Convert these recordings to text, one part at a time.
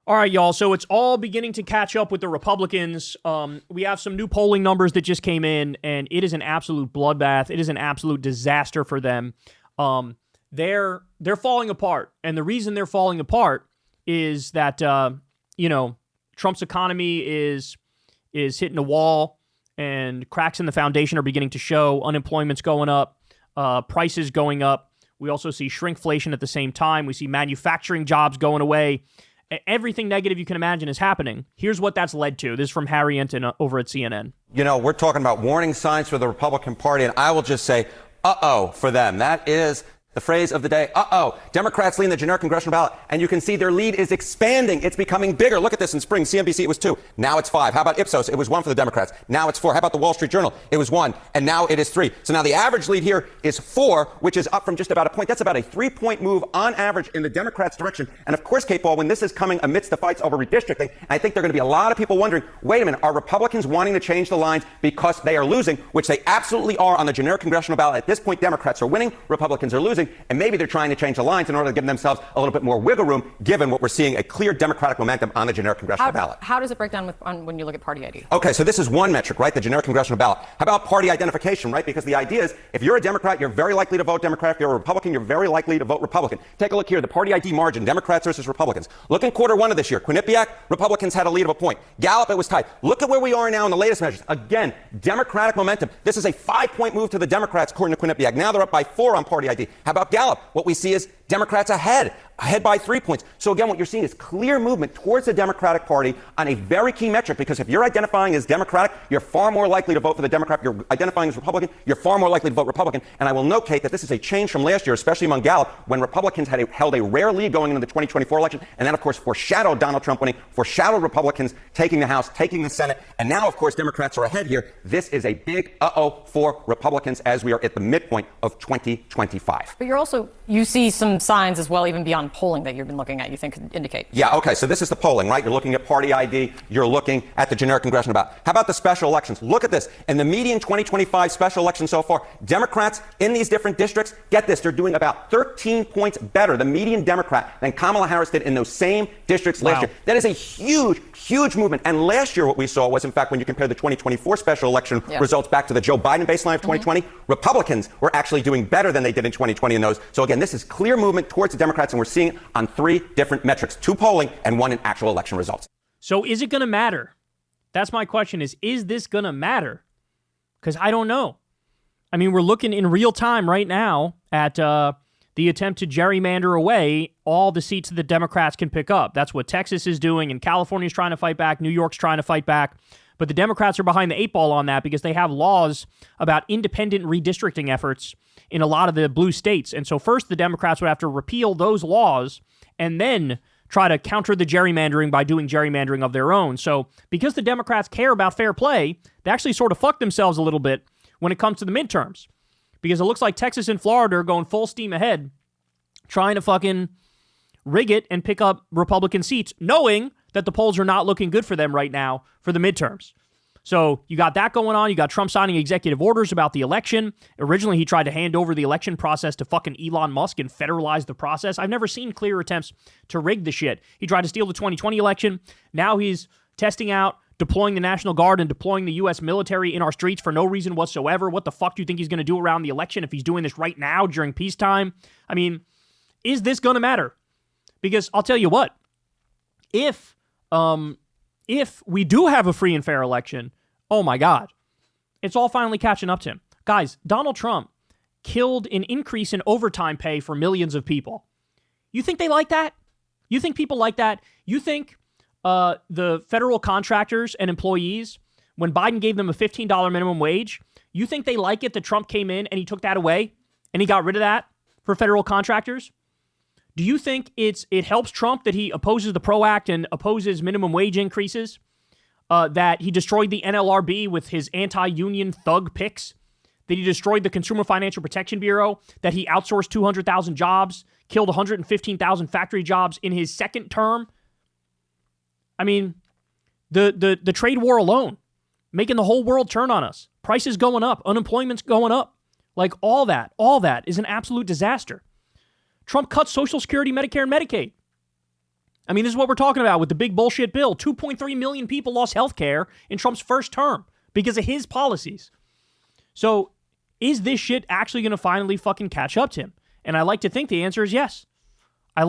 All right, y'all. So it's all beginning to catch up with the Republicans. We have some new polling numbers that just came in, and it is an absolute bloodbath. It is an absolute disaster for them. They're falling apart, and the reason they're falling apart is that Trump's economy is hitting a wall, and cracks in the foundation are beginning to show. Unemployment's going up, prices going up. We also see shrinkflation at the same time. We see manufacturing jobs going away. Everything negative you can imagine is happening. Here's what that's led to. This is from Harry Enton over at CNN. We're talking about warning signs for the Republican Party, and I will just say, uh-oh, for them. That is the phrase of the day. Uh-oh. Democrats lead the generic congressional ballot, and you can see their lead is expanding. It's becoming bigger. Look at this in spring. CNBC, it was 2. Now it's 5. How about Ipsos? It was 1 for the Democrats. Now it's 4. How about the Wall Street Journal? It was 1, and now it is 3. So now the average lead here is 4, which is up from just about a point. That's about a 3-point move on average in the Democrats' direction. And of course, Kate Paul, when this is coming amidst the fights over redistricting, I think there are going to be a lot of people wondering, wait a minute, are Republicans wanting to change the lines because they are losing, which they absolutely are on the generic congressional ballot. At this point, Democrats are winning, Republicans are losing, and maybe they're trying to change the lines in order to give themselves a little bit more wiggle room, given what we're seeing, a clear Democratic momentum on the generic congressional ballot. How does it break down when you look at party ID? Okay, so this is one metric, right? The generic congressional ballot. How about party identification, right? Because the idea is if you're a Democrat, you're very likely to vote Democrat. If you're a Republican, you're very likely to vote Republican. Take a look here, the party ID margin, Democrats versus Republicans. Look in Q1 of this year. Quinnipiac, Republicans had a lead of a point. Gallup, it was tight. Look at where we are now in the latest measures. Again, Democratic momentum. This is a 5-point move to the Democrats, according to Quinnipiac. Now they're up by 4 on party ID. How about Gallup? What we see is Democrats ahead by 3 points. So again, what you're seeing is clear movement towards the Democratic Party on a very key metric, because if you're identifying as Democratic, you're far more likely to vote for the Democrat. If you're identifying as Republican, you're far more likely to vote Republican. And I will note, Kate, that this is a change from last year, especially among Gallup, when Republicans held a rare lead going into the 2024 election, and then, of course, foreshadowed Donald Trump winning, foreshadowed Republicans taking the House, taking the Senate, and now, of course, Democrats are ahead here. This is a big uh-oh for Republicans as we are at the midpoint of 2025. But you see some signs as well, even beyond polling that you've been looking at, you think could indicate. Yeah, okay, so this is the polling, right? You're looking at party ID, you're looking at the generic congressional ballot. How about the special elections? Look at this. In the median 2025 special election so far, Democrats in these different districts, get this, they're doing about 13 points better, the median Democrat, than Kamala Harris did in those same districts last year. That is a huge, huge movement. And last year what we saw was, in fact, when you compare the 2024 special election results back to the Joe Biden baseline of 2020, Republicans were actually doing better than they did in 2020 in those. So again, this is clear movement towards the Democrats, and we're seeing it on 3 different metrics, 2 polling and 1 in actual election results. So is it going to matter? That's my question is this going to matter? Because I don't know. I mean, we're looking in real time right now at the attempt to gerrymander away all the seats that the Democrats can pick up. That's what Texas is doing, and California's trying to fight back. New York's trying to fight back. But the Democrats are behind the 8 ball on that because they have laws about independent redistricting efforts in a lot of the blue states. And so first the Democrats would have to repeal those laws and then try to counter the gerrymandering by doing gerrymandering of their own. So because the Democrats care about fair play, they actually sort of fuck themselves a little bit when it comes to the midterms. Because it looks like Texas and Florida are going full steam ahead, trying to fucking rig it and pick up Republican seats, knowing that the polls are not looking good for them right now for the midterms. So you got that going on. You got Trump signing executive orders about the election. Originally, he tried to hand over the election process to fucking Elon Musk and federalize the process. I've never seen clear attempts to rig the shit. He tried to steal the 2020 election. Now he's testing out deploying the National Guard and deploying the U.S. military in our streets for no reason whatsoever. What the fuck do you think he's going to do around the election if he's doing this right now during peacetime? I mean, is this going to matter? Because I'll tell you what, if we do have a free and fair election, oh my God, it's all finally catching up to him. Guys, Donald Trump killed an increase in overtime pay for millions of people. You think they like that? You think people like that? You think the federal contractors and employees, when Biden gave them a $15 minimum wage, you think they like it that Trump came in and he took that away and he got rid of that for federal contractors? Do you think it helps Trump that he opposes the PRO Act and opposes minimum wage increases? That he destroyed the NLRB with his anti-union thug picks? That he destroyed the Consumer Financial Protection Bureau? That he outsourced 200,000 jobs, killed 115,000 factory jobs in his second term? I mean, the trade war alone, making the whole world turn on us. Prices going up, unemployment's going up. Like all that is an absolute disaster. Trump cut Social Security, Medicare, and Medicaid. I mean, this is what we're talking about with the big bullshit bill. 2.3 million people lost health care in Trump's first term because of his policies. So is this shit actually going to finally fucking catch up to him? And I like to think the answer is yes. I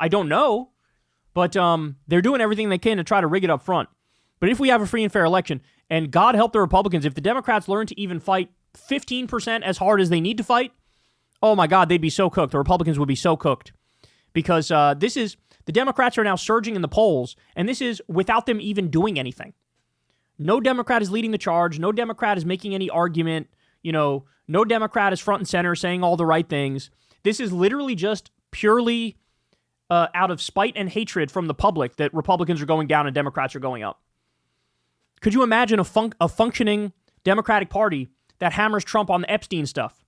don't know, but they're doing everything they can to try to rig it up front. But if we have a free and fair election, and God help the Republicans, if the Democrats learn to even fight 15% as hard as they need to fight, oh my God, they'd be so cooked. The Republicans would be so cooked. Because the Democrats are now surging in the polls, and this is without them even doing anything. No Democrat is leading the charge. No Democrat is making any argument. No Democrat is front and center saying all the right things. This is literally just purely out of spite and hatred from the public that Republicans are going down and Democrats are going up. Could you imagine a functioning Democratic Party that hammers Trump on the Epstein stuff?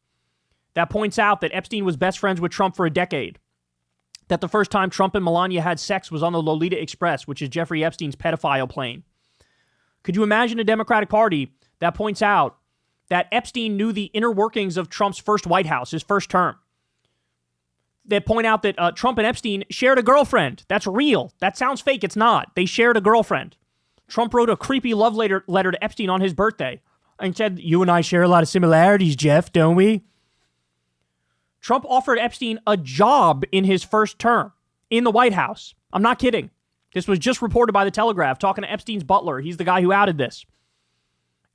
That points out that Epstein was best friends with Trump for a decade. That the first time Trump and Melania had sex was on the Lolita Express, which is Jeffrey Epstein's pedophile plane. Could you imagine a Democratic Party that points out that Epstein knew the inner workings of Trump's first White House, his first term? That point out that Trump and Epstein shared a girlfriend. That's real. That sounds fake. It's not. They shared a girlfriend. Trump wrote a creepy love letter to Epstein on his birthday and said, "You and I share a lot of similarities, Jeff, don't we?" Trump offered Epstein a job in his first term in the White House. I'm not kidding. This was just reported by The Telegraph, talking to Epstein's butler. He's the guy who outed this.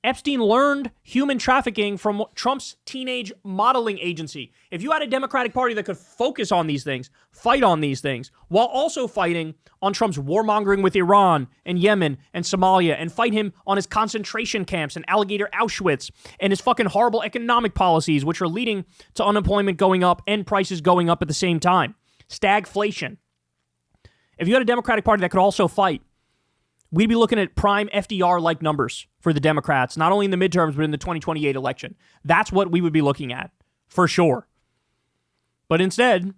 Epstein learned human trafficking from Trump's teenage modeling agency. If you had a Democratic Party that could focus on these things, fight on these things, while also fighting on Trump's warmongering with Iran and Yemen and Somalia, and fight him on his concentration camps and alligator Auschwitz and his fucking horrible economic policies, which are leading to unemployment going up and prices going up at the same time. Stagflation. If you had a Democratic Party that could also fight, we'd be looking at prime FDR-like numbers for the Democrats, not only in the midterms, but in the 2028 election. That's what we would be looking at, for sure. But instead,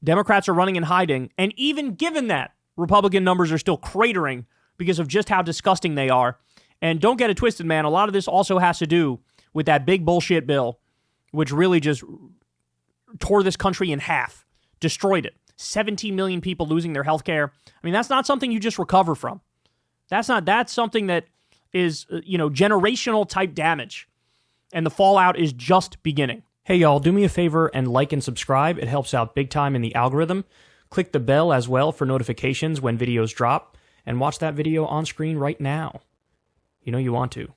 Democrats are running and hiding, and even given that, Republican numbers are still cratering because of just how disgusting they are. And don't get it twisted, man. A lot of this also has to do with that big bullshit bill, which really just tore this country in half, destroyed it. 17 million people losing their health care. I mean, that's not something you just recover from. That's something that is, generational type damage. And the fallout is just beginning. Hey, y'all, do me a favor and like and subscribe. It helps out big time in the algorithm. Click the bell as well for notifications when videos drop. And watch that video on screen right now. You know you want to.